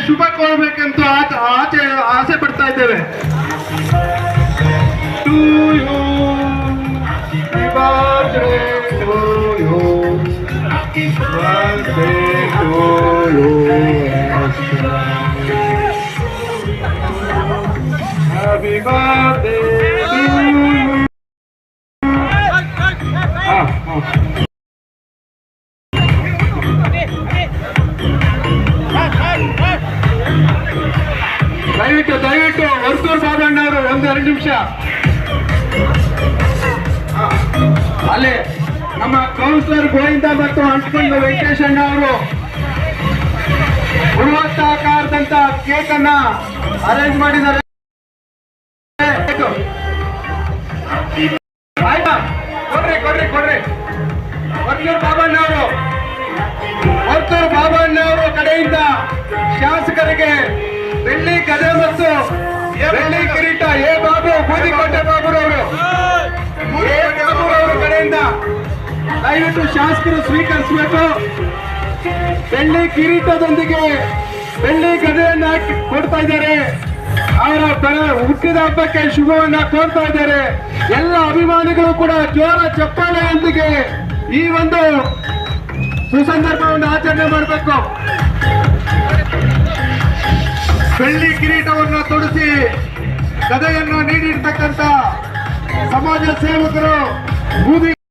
ಶುಭ ಕೋರಬೇಕಂತ ಆಸೆ ಪಡ್ತಾ ಇದ್ದೇವೆ. To you Happy birthday to you. ದಯವಿಟ್ಟು ವರ್ತೂರ್ ಬಾಬಣ್ಣ ಅವರು 1-2 ನಿಮಿಷ ಅಲ್ಲಿ ನಮ್ಮ ಕೌನ್ಸಿಲರ್ ಗೋವಿಂದ ಮತ್ತು ಹಂಚ್ಕೊಂಡು ವೆಂಕಟೇಶ್ ಅಣ್ಣ ಅವರು ಬೃಹತ್ತಾಕಾರದಂತ ಕೇಕ್ ಅನ್ನ ಅರೇಂಜ್ ಮಾಡಿದ್ದಾರೆ. ಕೊಡ್ರಿ ವರ್ತೂರ್ ಬಾಬಣ್ಣ ಅವರು ಕಡೆಯಿಂದ ಶಾಸಕರಿಗೆ ಬೆಳ್ಳಿ ಗದೆ ಮತ್ತು ಬೆಳ್ಳಿ ಕಿರೀಟ ಬಾಬು ಬೂದಿಕೋಟೆ ಬಾಬುರವರು ಕಡೆಯಿಂದ ದಯವಿಟ್ಟು ಶಾಸಕರು ಸ್ವೀಕರಿಸಬೇಕು. ಬೆಳ್ಳಿ ಕಿರೀಟದೊಂದಿಗೆ ಬೆಳ್ಳಿ ಗದೆಯನ್ನ ಕೊಡ್ತಾ ಇದ್ದಾರೆ. ಅವರ ಹುಟ್ಟಿದ ಹಬ್ಬಕ್ಕೆ ಶುಭವನ್ನ ಕೋರ್ತಾ ಇದ್ದಾರೆ. ಎಲ್ಲ ಅಭಿಮಾನಿಗಳು ಕೂಡ ಜೋರ ಚಪ್ಪಾಳೆಯೊಂದಿಗೆ ಈ ಒಂದು ಸುಸಂದರ್ಭವನ್ನು ಆಚರಣೆ ಮಾಡಬೇಕು. ಬೆಳ್ಳಿ ಕಿರೀಟವನ್ನು ತೊಡಿಸಿ ಗದೆಯನ್ನು ನೀಡಿರ್ತಕ್ಕಂಥ ಸಮಾಜ ಸೇವಕರು ಬೂದಿ